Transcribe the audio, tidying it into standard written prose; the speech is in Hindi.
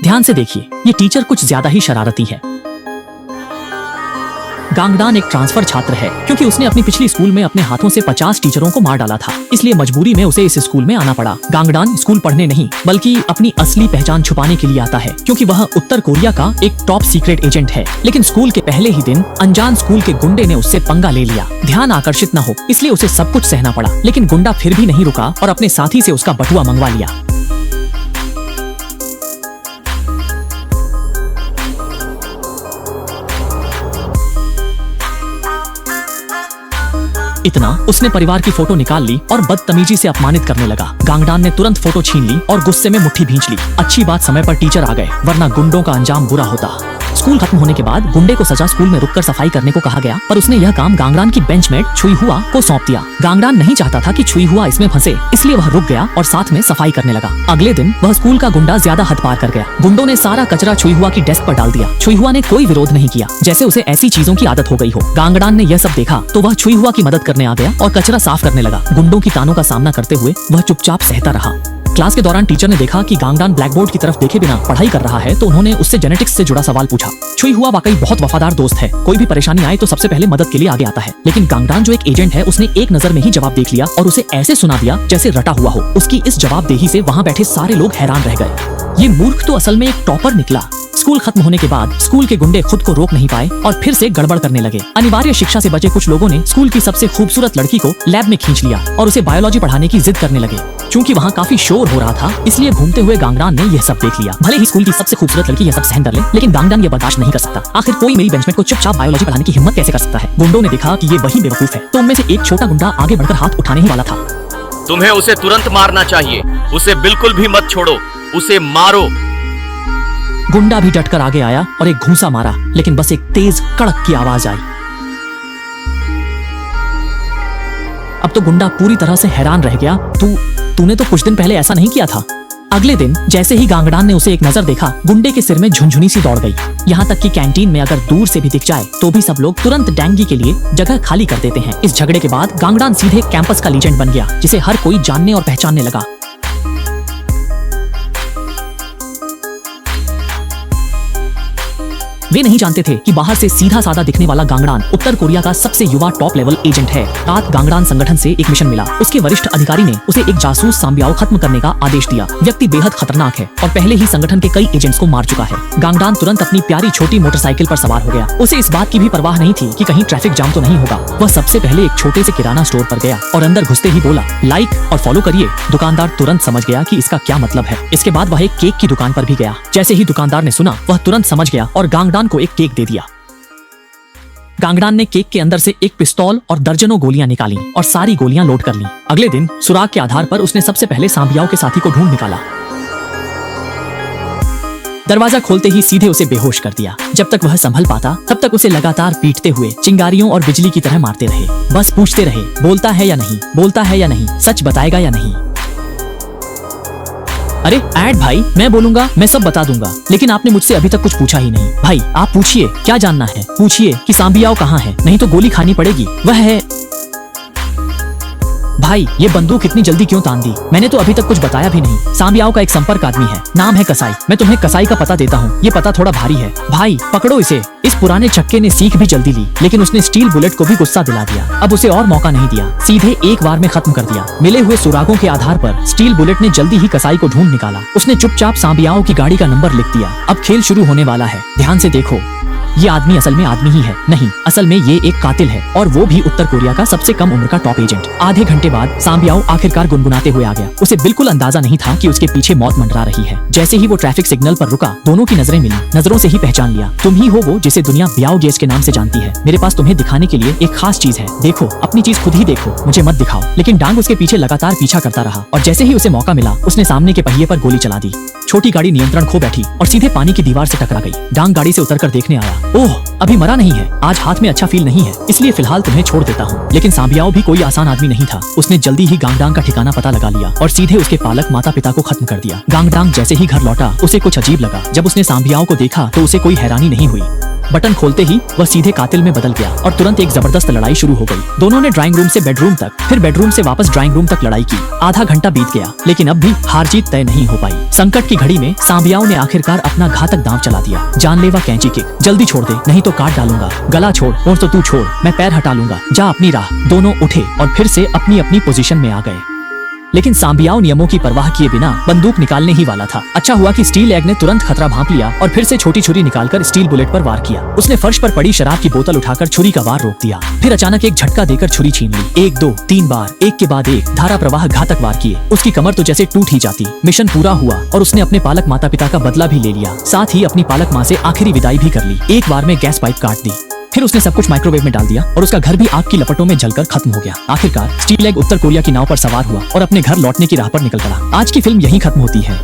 ध्यान से देखिए, ये टीचर कुछ ज्यादा ही शरारती है। गांगडान एक ट्रांसफर छात्र है क्योंकि उसने अपनी पिछली स्कूल में अपने हाथों से 50 टीचरों को मार डाला था, इसलिए मजबूरी में उसे इस स्कूल में आना पड़ा। गांगडान स्कूल पढ़ने नहीं बल्कि अपनी असली पहचान छुपाने के लिए आता है क्योंकि वह उत्तर कोरिया का एक टॉप सीक्रेट एजेंट है। लेकिन स्कूल के पहले ही दिन अनजान स्कूल के गुंडे ने उससे पंगा ले लिया। ध्यान आकर्षित न हो इसलिए उसे सब कुछ सहना पड़ा, लेकिन गुंडा फिर भी नहीं रुका और अपने साथी से उसका बटुआ मंगवा लिया। इतना उसने परिवार की फोटो निकाल ली और बदतमीजी से अपमानित करने लगा। गांगडान ने तुरंत फोटो छीन ली और गुस्से में मुट्ठी भींच ली। अच्छी बात समय पर टीचर आ गए, वरना गुंडों का अंजाम बुरा होता। स्कूल खत्म होने के बाद गुंडे को सजा स्कूल में रुककर सफाई करने को कहा गया, पर उसने यह काम गांगडान की बेंचमेट छुईहुआ को सौंप दिया। गांगडान नहीं चाहता था कि छुईहुआ इसमें फंसे, इसलिए वह रुक गया और साथ में सफाई करने लगा। अगले दिन वह स्कूल का गुंडा ज्यादा हद पार कर गया। गुंडों ने सारा कचरा छुईहुआ की डेस्क पर डाल दिया। छुईहुआ ने कोई विरोध नहीं किया, जैसे उसे ऐसी चीजों की आदत हो गई हो। गांगडान ने यह सब देखा तो वह छुईहुआ की मदद करने आ गया और कचरा साफ करने लगा। गुंडों की तानों का सामना करते हुए वह चुपचाप सहता रहा। क्लास के दौरान टीचर ने देखा कि गांगडान ब्लैकबोर्ड की तरफ देखे बिना पढ़ाई कर रहा है, तो उन्होंने उससे जेनेटिक्स से जुड़ा सवाल पूछा। छुईहुआ वाकई बहुत वफादार दोस्त है, कोई भी परेशानी आए तो सबसे पहले मदद के लिए आगे आता है। लेकिन गांगडान जो एक एजेंट है, उसने एक नजर में ही जवाब देख लिया और उसे ऐसे सुना दिया जैसे रटा हुआ हो। उसकी इस जवाबदेही से वहाँ बैठे सारे लोग हैरान रह गए। ये मूर्ख तो असल में एक टॉपर निकला। स्कूल खत्म होने के बाद स्कूल के गुंडे खुद को रोक नहीं पाए और फिर से गड़बड़ करने लगे। अनिवार्य शिक्षा से बचे कुछ लोगों ने स्कूल की सबसे खूबसूरत लड़की को लैब में खींच लिया और उसे बायोलॉजी पढ़ाने की जिद करने लगे। चूंकि वहाँ काफी शोर हो रहा था, इसलिए घूमते हुए गांगडान ने यह सब देख लिया। भले ही स्कूल की सबसे खूबसूरत लड़की यह सब सहन कर ले, लेकिन गांगडान ये बर्दाश्त नहीं कर सकता। आखिर कोई मेरी बेंचमेट को चुपचाप बायोलॉजी पढ़ाने की हिम्मत कैसे कर सकता है। गुंडों ने देखा कि ये वही बेवकूफ है, तो उनमें से एक छोटा गुंडा आगे बढ़कर हाथ उठाने ही वाला था। तुम्हें उसे तुरंत मारना चाहिए, उसे बिल्कुल भी मत छोड़ो, उसे मारो। गुंडा भी डटकर आगे आया और एक घूंसा मारा, लेकिन बस एक तेज कड़क की आवाज आई। अब तो गुंडा पूरी तरह से हैरान रह गया। तूने तो कुछ दिन पहले ऐसा नहीं किया था। अगले दिन जैसे ही गांगडान ने उसे एक नजर देखा, गुंडे के सिर में झुनझुनी सी दौड़ गई। यहाँ तक कि कैंटीन में अगर दूर से भी दिख जाए तो भी सब लोग तुरंत डेंगी के लिए जगह खाली कर देते हैं। इस झगड़े के बाद गांगडान सीधे कैंपस का लीजेंड बन गया, जिसे हर कोई जानने और पहचानने लगा। वे नहीं जानते थे कि बाहर से सीधा साधा दिखने वाला गांगडान उत्तर कोरिया का सबसे युवा टॉप लेवल एजेंट है। रात गांगडान संगठन से एक मिशन मिला। उसके वरिष्ठ अधिकारी ने उसे एक जासूस सांबियाओ खत्म करने का आदेश दिया। व्यक्ति बेहद खतरनाक है और पहले ही संगठन के कई एजेंट्स को मार चुका है। गांगडान तुरंत अपनी प्यारी छोटी मोटरसाइकिल पर सवार हो गया। उसे इस बात की भी परवाह नहीं थी कि कहीं ट्रैफिक जाम तो नहीं होगा। वह सबसे पहले एक छोटे से किराना स्टोर पर गया और अंदर घुसते ही बोला, लाइक और फॉलो करिए। दुकानदार तुरंत समझ गया कि इसका क्या मतलब है। इसके बाद वह एक केक की दुकान पर भी गया। जैसे ही दुकानदार ने सुना, वह तुरंत समझ गया और गांगडान को एक केक दे दिया। गांगडान ने केक के अंदर से एक पिस्तौल और दर्जनों गोलियां निकाली और सारी गोलियां लोड कर लीं। अगले दिन सुराग के आधार पर उसने सबसे पहले सांबियाओ के साथी को ढूंढ निकाला। दरवाजा खोलते ही सीधे उसे बेहोश कर दिया। जब तक वह संभल पाता, तब तक उसे लगातार पीटते हुए चिंगारियों और बिजली की तरह मारते रहे। बस पूछते रहे, बोलता है या नहीं, बोलता है या नहीं, सच बताएगा या नहीं। अरे ऐड भाई, मैं बोलूंगा, मैं सब बता दूंगा, लेकिन आपने मुझसे अभी तक कुछ पूछा ही नहीं। भाई आप पूछिए, क्या जानना है? पूछिए कि सांबियाओ कहाँ है, नहीं तो गोली खानी पड़ेगी। वह है। भाई ये बंदूक इतनी जल्दी क्यों तान दी? मैंने तो अभी तक कुछ बताया भी नहीं। सांबियाओ का एक संपर्क आदमी है, नाम है कसाई। मैं तुम्हें कसाई का पता देता हूँ। ये पता थोड़ा भारी है। भाई पकड़ो इसे। इस पुराने छक्के ने सीख भी जल्दी ली, लेकिन उसने स्टील बुलेट को भी गुस्सा दिला दिया। अब उसे और मौका नहीं दिया, सीधे एक बार में खत्म कर दिया। मिले हुए सुरागों के आधार पर स्टील बुलेट ने जल्दी ही कसाई को ढूंढ निकाला। उसने चुपचाप सांबियाओ की गाड़ी का नंबर लिख दिया। अब खेल शुरू होने वाला है। ध्यान से देखो, ये आदमी असल में आदमी ही है नहीं, असल में ये एक कातिल है, और वो भी उत्तर कोरिया का सबसे कम उम्र का टॉप एजेंट। आधे घंटे बाद सांबियाओ आखिरकार गुनगुनाते हुए आ गया। उसे बिल्कुल अंदाजा नहीं था कि उसके पीछे मौत मंडरा रही है। जैसे ही वो ट्रैफिक सिग्नल पर रुका, दोनों की नजरें मिली। नजरों से ही पहचान लिया, तुम ही हो वो जिसे दुनिया ब्याओ गेज के नाम से जानती है। मेरे पास तुम्हें दिखाने के लिए एक खास चीज है। देखो, अपनी चीज खुद ही देखो, मुझे मत दिखाओ। लेकिन डांग उसके पीछे लगातार पीछा करता रहा, और जैसे ही उसे मौका मिला, उसने सामने के पहिए पर गोली चला दी। छोटी गाड़ी नियंत्रण खो बैठी और सीधे पानी की दीवार से टकरा गई। डांग गाड़ी से उतरकर देखने आया। ओह, अभी मरा नहीं है। आज हाथ में अच्छा फील नहीं है, इसलिए फिलहाल तुम्हें छोड़ देता हूँ। लेकिन सांबियाओ भी कोई आसान आदमी नहीं था। उसने जल्दी ही गांगडांग का ठिकाना पता लगा लिया और सीधे उसके पालक माता पिता को खत्म कर दिया। गांगडांग जैसे ही घर लौटा, उसे कुछ अजीब लगा। जब उसने सांबियाओ को देखा तो उसे कोई हैरानी नहीं हुई। बटन खोलते ही वह सीधे कातिल में बदल गया और तुरंत एक जबरदस्त लड़ाई शुरू हो गई। दोनों ने ड्राइंग रूम से बेडरूम तक, फिर बेडरूम से वापस ड्राइंग रूम तक लड़ाई की। आधा घंटा बीत गया, लेकिन अब भी हार जीत तय नहीं हो पाई। संकट की घड़ी में सांबियाओ ने आखिरकार अपना घातक दांव चला दिया। जानलेवा कैंची किक, जल्दी छोड़ दे नहीं तो काट डालूंगा। गला छोड़ और तो तू छोड़, मैं पैर हटा लूंगा, जा अपनी राह। दोनों उठे और फिर से अपनी अपनी पोजीशन में आ गए। लेकिन सांबियाओ नियमों की परवाह किए बिना बंदूक निकालने ही वाला था। अच्छा हुआ कि स्टील एग ने तुरंत खतरा भांप लिया और फिर से छोटी छुरी निकालकर स्टील बुलेट पर वार किया। उसने फर्श पर पड़ी शराब की बोतल उठाकर छुरी का वार रोक दिया। फिर अचानक एक झटका देकर छुरी छीन ली। 1 2 3 बार, एक के बाद एक धारा प्रवाह घातक वार किए। उसकी कमर तो जैसे टूट ही जाती। मिशन पूरा हुआ और उसने अपने पालक माता पिता का बदला भी ले लिया। साथ ही अपनी पालक माँ से आखिरी विदाई भी कर ली। एक बार में गैस पाइप काट दी। फिर उसने सब कुछ माइक्रोवेव में डाल दिया और उसका घर भी आग की लपटों में जलकर खत्म हो गया। आखिरकार स्टील एग उत्तर कोरिया की नाव पर सवार हुआ और अपने घर लौटने की राह पर निकल पड़ा। आज की फिल्म यहीं खत्म होती है।